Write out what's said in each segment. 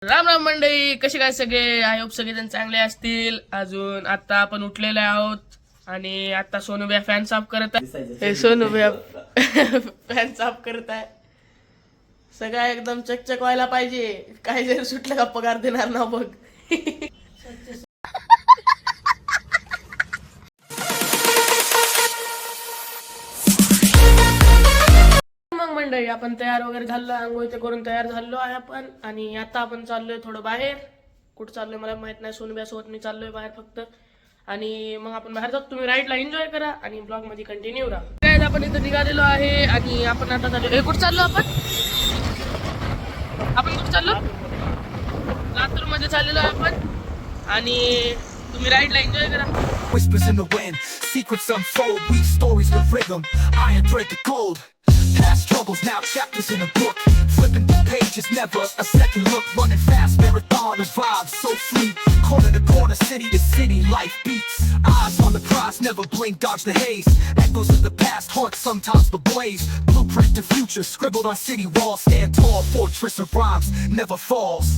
राम राम मंडळी, कसे काय सगळे? आय होप सगळेजण चांगले असतील. अजून आता आपण उठलेले आहोत आणि आता सोनूब्या फॅन साफ करत आहे. हे सोनूब्या फॅन साफ करत आहे. सगळं एकदम चकचक व्हायला पाहिजे. काही जरी सुटलं का पगार देणार ना बघ. मग मंडळी, आपण तयार वगैरे झालो, आंघोळ ते करून तयार झालो आहे आपण. आणि आता आपण चाललोय थोडं बाहेर. कुठं चाललोय मला माहित नाही. सोनूब्यासोबत मी चाललोय बाहेर फक्त. आणि मग आपण बाहेर जातो. तुम्ही राईडला एन्जॉय करा आणि ब्लॉग मध्ये कंटिन्यू राहा. काय आपण इथं निघालेलो आहे आणि आपण आता चाललो. कुठं चाललो आपण? कुठं चाललो? लातूर मध्ये चाललेलो आहे आपण. आणि तुम्ही राईडला एन्जॉय करा. Whispers in the wind, secrets unfold, weave stories with rhythm, iron thread to gold. Past troubles, now chapters in a book. Flipping through pages, never a second look. Running fast, marathon of vibes, so free. Corner to corner, city to city, life beats. Eyes on the prize, never blink, dodge the haze. Echoes of the past, haunt sometimes the blaze. Blueprint to future, scribbled on city walls. Stand tall, fortress of rhymes, never falls.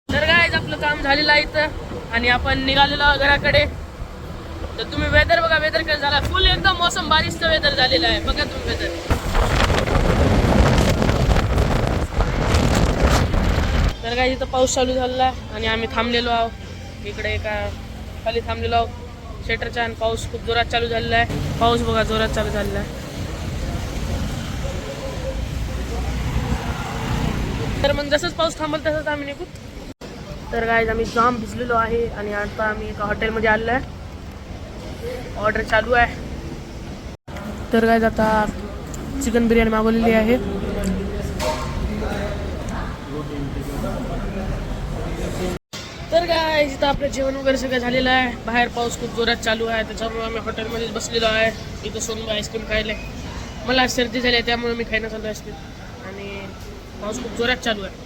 तर guys, आपलं काम झालेलं आहे इथं आणि आपण निघालेलो आहोत घराकडे. तर तुम्ही वेदर बघा, वेदर कसं झाला. फुल एकदम मौसम बारिशचं वेदर झालेलं आहे. बघा तुम्ही वेदर. तर गाइस, इथं पाऊस चालू झालेला आहे आणि आम्ही थांबलेलो आहोत इकडे एका खाली थांबलेलो आहोत शेटरच्या. आणि पाऊस खूप जोरात चालू झालेला आहे. पाऊस बघा जोरात चालू झालेला आहे. तर मग जसंच पाऊस थांबल तसंच आम्ही निघू. तर गाइस, आम्ही जाम भिजलेलो आहे आणि आता आम्ही एका हॉटेलमध्ये आलेलो आहे. ऑर्डर चालू आहे. तर गाइस, आता चिकन बिर्याणी मागवलेली आहे. तर गाइस, इथं आपलं जेवण वगैरे सगळं झालेलं आहे. बाहेर पाऊस खूप जोरात चालू आहे, त्याच्यामुळे आम्ही हॉटेलमध्येच बसलेलो आहे. इथं सोनू आईस्क्रीम खायला. मला सर्दी झाली आहे त्यामुळे मी खायला चाललो आईस्क्रीम. आणि पाऊस खूप जोरात चालू आहे.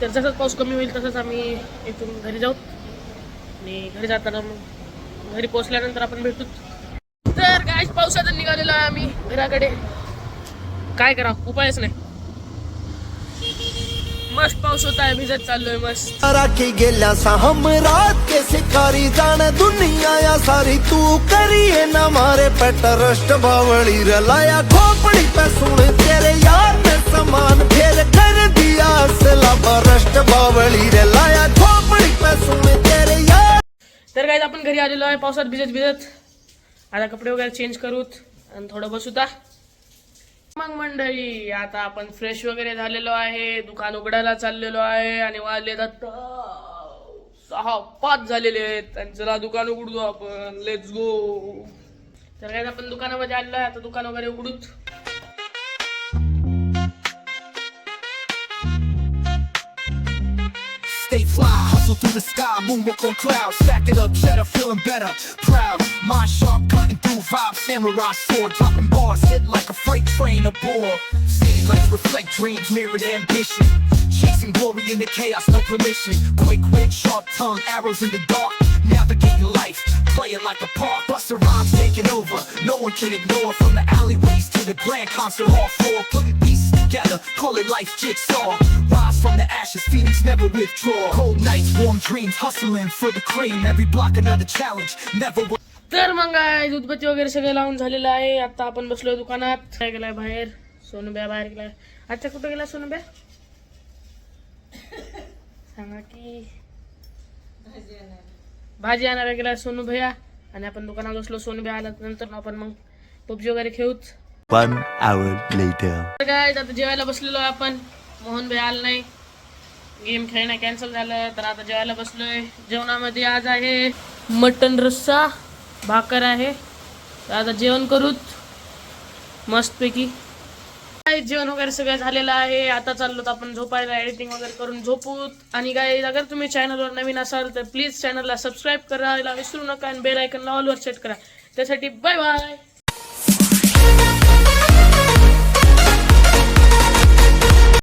तर जसंच पाऊस कमी होईल तसंच आम्ही इथून घरी जाऊ. आणि घरी जाताना मग घरी पोहोचल्यानंतर आपण भेटू. तर गाइस, पावसातून निघालेलो आहे आम्ही घराकडे. काय करा, उपायच नाही. मस्त पाऊस होता है, भिजत चाललोय मस्त. राखी गेल्या हम रात के शिकारी जान दुनिया या सारी तू करिए ना मारे पे ट्रस्ट बावली रलाया खोपड़ी पे सुन तेरे यार ने समान फेर कर दिया असला बरस्ट बावली रलाया खोपड़ी पे सुन तेरे यार. तर गाइस, आपण घरी आलेलो आहे पावसात भिजत भिजत. आता कपडे वगैरे चेंज करूत आणि थोडं बसूता. मग मंडळी, आता आपण फ्रेश वगैरे झालेलो आहे. दुकान उघडायला चाललेलो आहे आणि वाजले आता 6-5 झालेले आहेत. आणि चला दुकान उघडू आपण. Let's go. तर काय, आपण दुकानामध्ये आलेलो आहे. आता दुकान वगैरे उघडूत. Stay fly, hustle through the sky, moonwalk on clouds. Stack it up, cheddar, feeling better, proud. Mind sharp, cutting through vibes, samurai sword, dropping bars, hit like a freight train aboard. City lights reflect dreams, mirrored ambition. Chasing glory in the chaos, no permission. Quick wit, sharp tongue, arrows in the dark. Navigating life, playing like a part. Buster rhymes taking over, no one can ignore. From the alleyways to the grand concert hall floor. Putting pieces together, call it life jigsaw. Rise from the ashes, Phoenix never withdraw. Cold nights, warm dreams, hustling for the cream. Every block another challenge, never. तर मग काय, उदबत्ती वगैरे सगळं लावून झालेलं आहे. आता आपण बसलोय दुकानात. काय गेलाय बाहेर? सोनूब्या बाहेर गेलाय. अच्छा, कुठं गेला सोनूब्या? सांगा की. भाजी आणायला गेला सोनू भैया. आणि आपण दुकानात बसलो. सोनूब्या आल्यानंतर आपण मग पबजी वगैरे खेळूत. 1 hour later. तर काय, आता जेवायला बसलेलो आहे आपण. मोहन भैया आला नाही, गेम खेळणं कॅन्सल झालं. तर आता जेवायला बसलोय. जेवणामध्ये आज आहे मटन रस्सा, भाकर आहे. तर आता जेवण करूत मस्तपैकी. जेवण वगैरे सगळं झालेलं आहे. आता चाललो आपण झोपायला. एडिटिंग वगैरे करून झोपूत. आणि गाइस, अगर तुम्ही चॅनलवर नवीन असाल तर प्लीज चॅनलला सबस्क्राईब करायला विसरू नका आणि बेल आयकॉनला ऑलवर सेट करा. त्यासाठी बाय बाय.